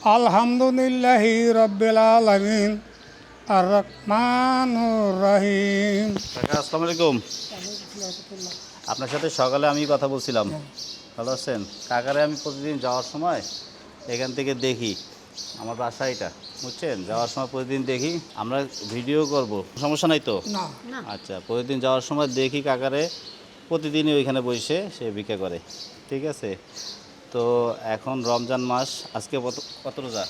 আলহামদুলিল্লাহি রাব্বিল আলামিন আর রহমানুর রহিম। কাকা আসসালামু আলাইকুম। আপনার সাথে সকালে আমি কথা বলছিলাম, ভালো আছেন? কাকারে আমি প্রতিদিন যাওয়ার সময় এখান থেকে দেখি, আমার বাসা এটা, বুঝছেন? যাওয়ার সময় প্রতিদিন দেখি, আমরা ভিডিও করব, সমস্যা নাই তো? না, আচ্ছা, প্রতিদিন যাওয়ার সময় দেখি কাকারে প্রতিদিনই ওইখানে বসে সে ভিক্ষা করে, ঠিক আছে? তো এখন রমজান মাস, আজকে কত রোজা?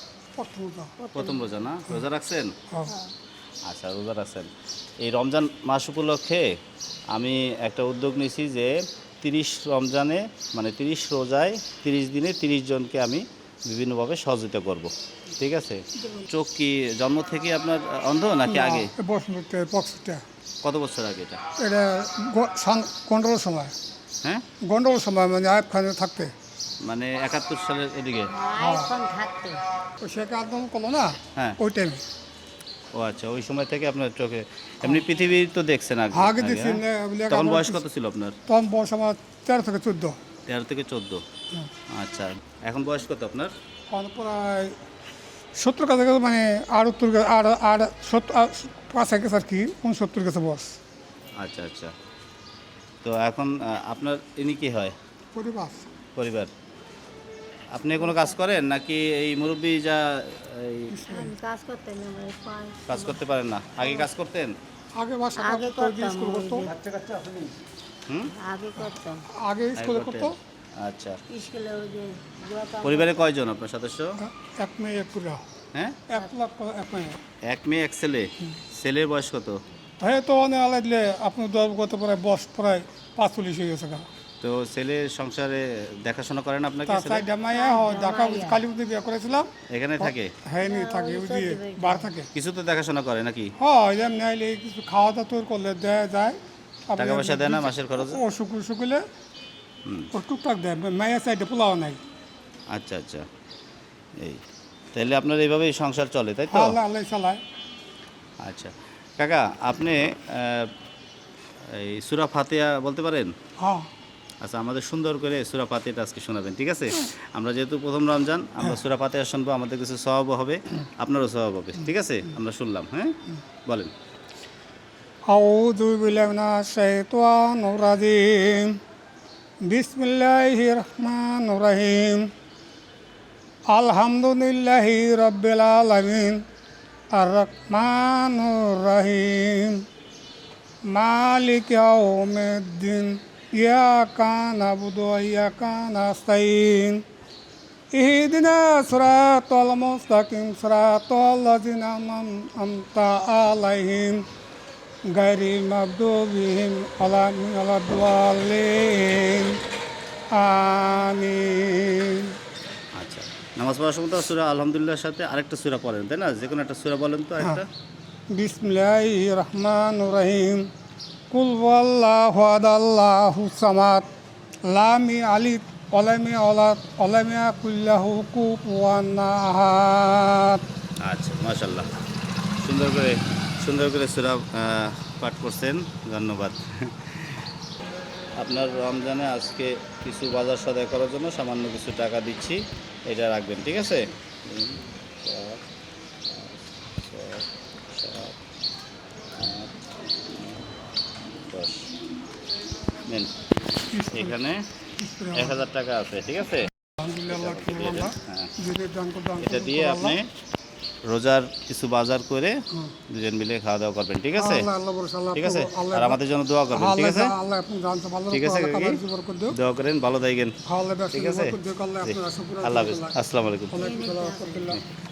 প্রথম রোজা না? রোজা রাখছেন? আচ্ছা, রোজা রাখছেন। এই রমজান মাস উপলক্ষে আমি একটা উদ্যোগ নিয়েছি যে 30 রমজানে, মানে 30 রোজায় 30 দিনে 30 জনকে আমি বিভিন্নভাবে সহযোগিতা করব, ঠিক আছে? চোখ কি জন্ম থেকে আপনার অন্ধ নাকি আগে? কত বছর আগে এটা? এটা গন্ডগোল সময়, হ্যাঁ, গন্ডগোল সময় মানে আয়ব খানে থাকতে মানে 71 সালের এদিকে। শেখ আদম করলো না, হ্যাঁ, ওই টাইমে ও আচ্ছা, ওই সময় থেকে আপনার চোখে এমনি পৃথিবী তো দেখছেন আগে? আগে দেখছি হ্যাঁ? তখন বয়স কত ছিল আপনার? তখন বয়স আমার 13 থেকে 14। 13 থেকে 14। আচ্ছা, এখন বয়স কত আপনার? প্রায় 70 কাছে মানে আর উত্তর আর 5 গেছে আর কি, 69 গেছে বয়স। আচ্ছা আচ্ছা, তো এখন আপনার ইনি কি হয়? পরিবার। আপনি কোনো কাজ করেন নাকি এই মুরব্বী যা এই কাজ করতে পারেন না? আগে কাজ করতেন? আগে বাসা স্কুল করতো, হুম, আগে স্কুলে করতো। আচ্ছা, পরিবারে কয়জন আপনার সদস্য? এক মেয়ে এক পুরা, হ্যাঁ, 1 লাখ এক মেয়ে। এক মেয়ে এক ছেলে। ছেলের বয়স কত? হ্যাঁ, তো অনেক আলাই দিলে আপনি দল করতে প্রায় বয়স প্রায় 45 হয়ে গেছে। তো ছেলের সংসারে দেখাশোনা করেন আপনাকে? তার মাইয়া ঢাকা কালীপুরে বিয়ে করেছিলাম, এখানে থাকে? হ্যাঁ, নি থাকে, ওই যে বার থাকে। কিছু তো দেখাশোনা করে নাকি? হ্যাঁ, এমনি আইলে কিছু খাওয়া দাওয়া তোর করলে দেয়া যায়। টাকা পয়সা দেয় না মাসের খরচ? ও শুকুলে ও টুকটাক দেয়, মাইয়া সাইডে পোলাও নাই। আচ্ছা আচ্ছা, এই তাহলে আপনার এইভাবেই সংসার চলে, তাই তো? আল্লাহ আল্লাহ চালায়। আচ্ছা কাকা, আপনি এই সূরা ফাতিহা বলতে পারেন? হ্যাঁ। আচ্ছা, আমাদের সুন্দর করে সূরা ফাতিহাটা আজকে শোনাবেন, ঠিক আছে? আমরা যেহেতু প্রথম রমজান, আমরা সূরা ফাতিহা শুনবো, আমাদের কিছু সওয়াবও হবে, আপনারও সওয়াব হবে, ঠিক আছে? আমরা শুনলাম, হ্যাঁ, বলেন। আউযু বিল্লাহি মিনাশ শাইতানির রাজিম। বিসমিল্লাহির রহমানির রহিম। আলহামদুলিল্লাহি রাব্বিল আলামিন আর রহমানির রহিম মালিকি ইয়াউমিদ্দিন ইয়াকা নাবুদু ওয়া ইয়াকা নাস্তাইন ইহদিনাস সিরাতাল মুস্তাকিম সিরাতাল লাযিনা আন'আমতা আলাইহিম গায়রিল মাগদুবি আলাইহিম ওয়ালাদ-দাল্লিন আমিন। আচ্ছা, নামাজ পড়ার সময় তো সূরা আলহামদুলিল্লাহর সাথে আরেকটা সূরা পড়েন, তাই না? যে কোনো একটা সূরা বলেন তো একটা। বিসমিল্লাহির রহমানির রহিম। কুল হুয়াল্লাহু আহাদ আল্লাহুস সামাদ লাম ইয়ালিদ ওয়া লাম ইউলাদ ওয়া লাম ইয়াকুল লাহু কুফুয়ান আহাদ। আচ্ছা, মাশাআল্লাহ, সুন্দর করে সূরা পাঠ করছেন, ধন্যবাদ। আপনার রমজানে আজকে কিছু বাজার সদাই করার জন্য সামান্য কিছু টাকা দিচ্ছি, এটা রাখবেন, ঠিক আছে? 10 নেন, এখানে 1000 টাকা আছে, ঠিক আছে? এটা দিয়ে আপনি রোজার কিছু বাজার করে দুজন মিলে খাওয়া দাওয়া করবেন, ঠিক আছে? ঠিক আছে, আর আমাদের জন্য দোয়া করবেন, ঠিক আছে? ঠিক আছে, দোয়া করেন, ভালো থাকেন, ঠিক আছে? আল্লাহ হাফেজ, আসসালামু আলাইকুম।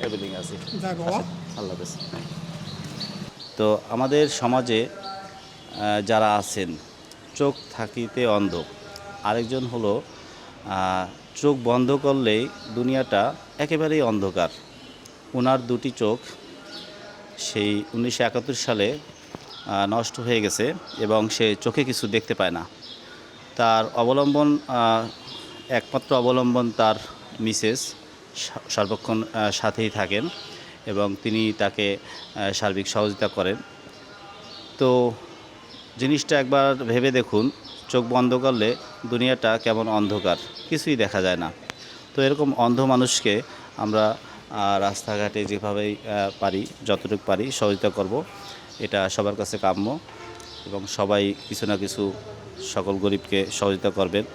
এভরিথিং আছে, আল্লাহ হাফেজ। তো আমাদের সমাজে যারা আছেন চোখ থাকিতে অন্ধ, আরেকজন হলো চোখ বন্ধ করলেই দুনিয়াটা একেবারেই অন্ধকার। ওনার দুটি চোখ সেই 1971 সালে নষ্ট হয়ে গেছে এবং সে চোখে কিছু দেখতে পায় না। তার অবলম্বন, একমাত্র অবলম্বন তার মিসেস, সর্বক্ষণ সাথেই থাকেন এবং তিনি তাকে সার্বিক সহযোগিতা করেন। তো জিনিসটা একবার ভেবে দেখুন, চোখ বন্ধ করলে দুনিয়াটা কেমন অন্ধকার, কিছুই দেখা যায় না। তো এরকম অন্ধ মানুষকে আমরা আর রাস্তাঘাটে যেভাবেই পারি যতটুকু পারি সহযোগিতা করব, এটা সবার কাছে কাম্য। এবং সবাই কিছু না কিছু সকল গরিবকে সহযোগিতা করবেন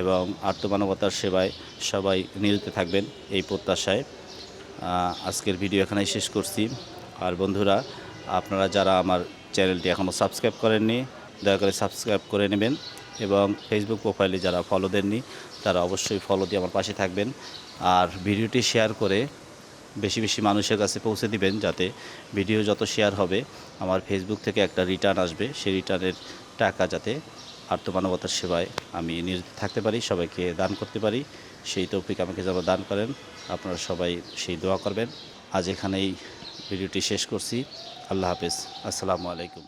এবং আর্তমানবতার সেবায় সবাই নিয়োজিত থাকবেন এই প্রত্যাশায় আজকের ভিডিও এখানেই শেষ করছি। আর বন্ধুরা, আপনারা যারা আমার চ্যানেলটি এখনও সাবস্ক্রাইব করেননি, দয়া করে সাবস্ক্রাইব করে নেবেন এবং ফেসবুক প্রোফাইলে যারা ফলো দেননি তারা অবশ্যই ফলো দিয়ে আমার পাশে থাকবেন। আর ভিডিওটি শেয়ার করে বেশি বেশি মানুষের কাছে পৌঁছে দিবেন, যাতে ভিডিও যত শেয়ার হবে আমার ফেসবুক থেকে একটা রিটার্ন আসবে, সেই রিটার্নের টাকা যাতে আর্তমানবতার সেবায় আমি নিয়োজিত থাকতে পারি, সবাইকে দান করতে পারি, সেই তৌফিক আমাকে যেন দান করেন। আপনারা সবাই সেই দোয়া করবেন। আজ এখানেই ভিডিওটি শেষ করছি। আল্লাহ হাফেজ, আসসালামু আলাইকুম।